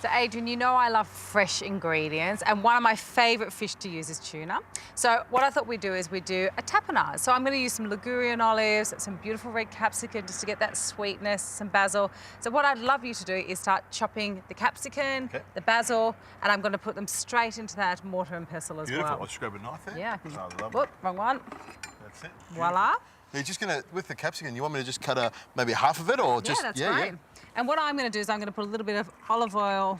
So Adrian, you know I love fresh ingredients, and one of my favourite fish to use is tuna. So what I thought we'd do is we'd do a tapenade. So I'm going to use some Ligurian olives, some beautiful red capsicum just to get that sweetness, some basil. So what I'd love you to do is start chopping the capsicum, the basil, and I'm going to put them straight into that mortar and pestle as Beautiful. well. I'll just grab a knife there. Yeah. Oh, lovely. Whoop, wrong one. That's it. Voila. You're just going to, with the capsicum, you want me to just cut maybe half of it or just... Yeah, that's great. And what I'm going to do is I'm going to put a little bit of olive oil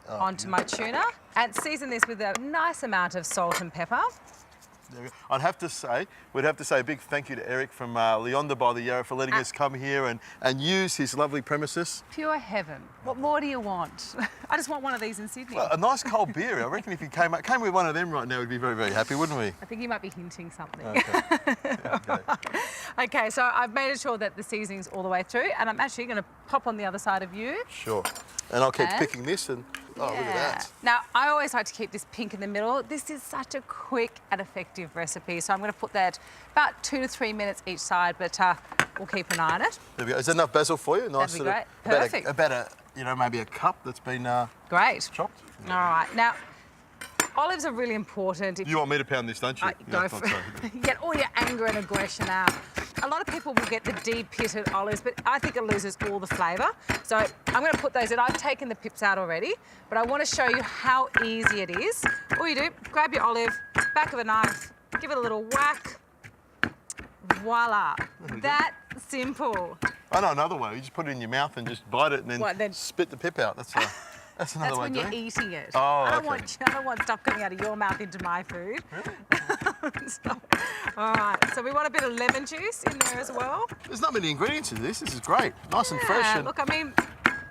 onto my tuna and season this with a nice amount of salt and pepper. I'd have to say, we'd have to say a big thank you to Eric from Leonda by the Yarra for letting us come here and use his lovely premises. Pure heaven. What more do you want? I just want one of these in Sydney. Well, a nice cold beer. I reckon if you came with one of them right now, we'd be very, very happy, wouldn't we? I think you might be hinting something. Okay. Okay. Okay, so I've made sure that the seasoning's all the way through, and I'm actually going to pop on the other side of you. Sure. And I'll keep picking this and... Oh, look at that. Now, I always like to keep this pink in the middle. This is such a quick and effective recipe, so I'm going to put that about 2 to 3 minutes each side, but we'll keep an eye on it. There we go. Is that enough basil for you? Nice. That'd be great. Perfect. About maybe a cup that's been great. chopped. All right. Now, olives are really important. You want me to pound this, don't you? Go for it. Get all your anger and aggression out. A lot of people will get the de-pitted olives, but I think it loses all the flavour. So I'm going to put those in. I've taken the pips out already, but I want to show you how easy it is. All you do, grab your olive, back of a knife, give it a little whack. Voila. That simple. I know another way. You just put it in your mouth and just bite it and then spit the pip out. That's another way when to you're do it. eating it. Oh, I don't want stuff coming out of your mouth into my food. Really? All right, so we want a bit of lemon juice in there as well. There's not many ingredients in this. This is great. Nice and fresh. And... Look, I mean,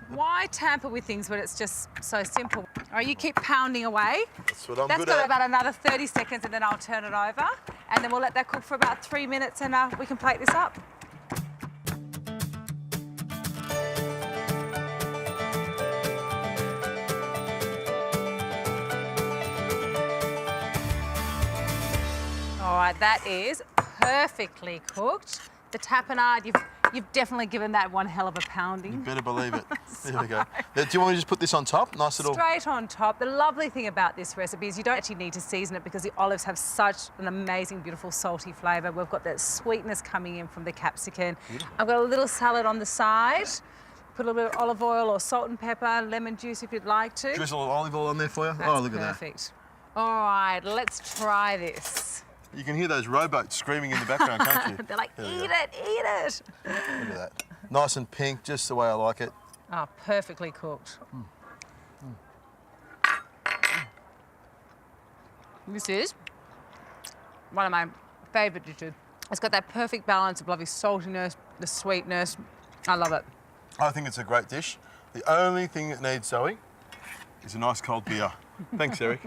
why tamper with things when it's just so simple? All right, you keep pounding away. That's what I'm good at. That's got about another 30 seconds and then I'll turn it over. And then we'll let that cook for about 3 minutes and we can plate this up. All right, that is perfectly cooked. The tapenade, you've definitely given that one hell of a pounding. You better believe it. There we go. Do you want me to just put this on top? Nice little... Straight on top. The lovely thing about this recipe is you don't actually need to season it because the olives have such an amazing, beautiful, salty flavour. We've got that sweetness coming in from the capsicum. Beautiful. I've got a little salad on the side. Put a little bit of olive oil or salt and pepper, lemon juice if you'd like to. Drizzle of olive oil on there for you? That's oh, look at that. Perfect. All right, let's try this. You can hear those rowboats screaming in the background, can't you? They're like, eat it, eat it. Look at that. Nice and pink, just the way I like it. Oh, perfectly cooked. This is one of my favourite dishes. It's got that perfect balance of lovely saltiness, the sweetness. I love it. I think it's a great dish. The only thing it needs, Zoe, is a nice cold beer. Thanks, Eric.